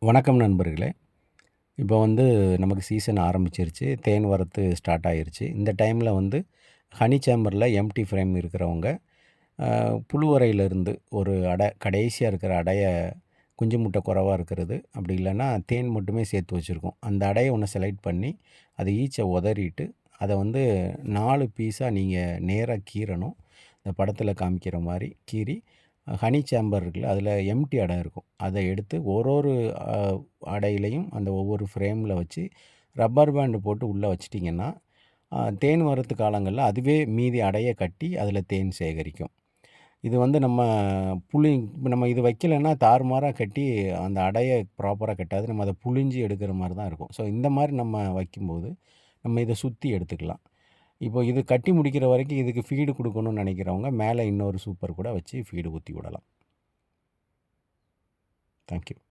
வணக்கம் நண்பர்களே. இப்போ வந்து நமக்கு சீசன் ஆரம்பிச்சிருச்சு. தேன் வரத்து ஸ்டார்ட் ஆயிருச்சு. இந்த டைமில் வந்து ஹனி சேம்பரில் எம்ப்டி ஃப்ரேம் இருக்கிறவங்க, அ புழுவறையிலிருந்து ஒரு கடைசியா இருக்கிற அடைய குஞ்சு முட்டை குறைவா இருக்கிறது, அப்படி இல்லைன்னா தேன் மட்டுமே சேர்த்து வச்சுருக்கோம். அந்த அடைய ஒண்ணு செலக்ட் பண்ணி, அது ஈச்ச உதறிட்டு, அத வந்து 4 பீஸா நீங்க நேரா கீறணும். இந்த படத்தில காமிக்கிற மாரி கீறி, ஹனி சேம்பர் இருக்குல்ல, அதில எம்ப்டி அடை இருக்கும். அத எடுத்து ஒரு அ அடையிலயும் அந்த ஒவ்வொரு ஃப்ரேமில வச்சு, ரப்பர் பேண்ட் போட்டு உள்ள வச்சுட்டிங்கன்னா, தேன் வரத்து காலங்கள்ல அதுவே மீதி அடைய கட்டி, அதில தேன் சேகரிக்கும். இது வந்து நம்ம இது வைக்கலன்னா தாறுமாறா கட்டி அந்த அடைய ப்ராப்பரா கட்டாது. நம்ம அத புழிஞ்சு எடுக்கிற மாரி தான் இருக்கும். ஸோ இந்த மாரி நம்ம வைக்கும்போது, நம்ம இத சுத்தி எடுத்துக்கலாம். இப்போ இது கட்டி முடிக்கிற வரைக்கும் இதுக்கு ஃபீடு குடுக்கணும்னு நெனைக்கிறவங்க, மேல இன்னொரு சூப்பர் கூட வச்சு ஃபீடு ஊத்தி விடலாம். Thank you.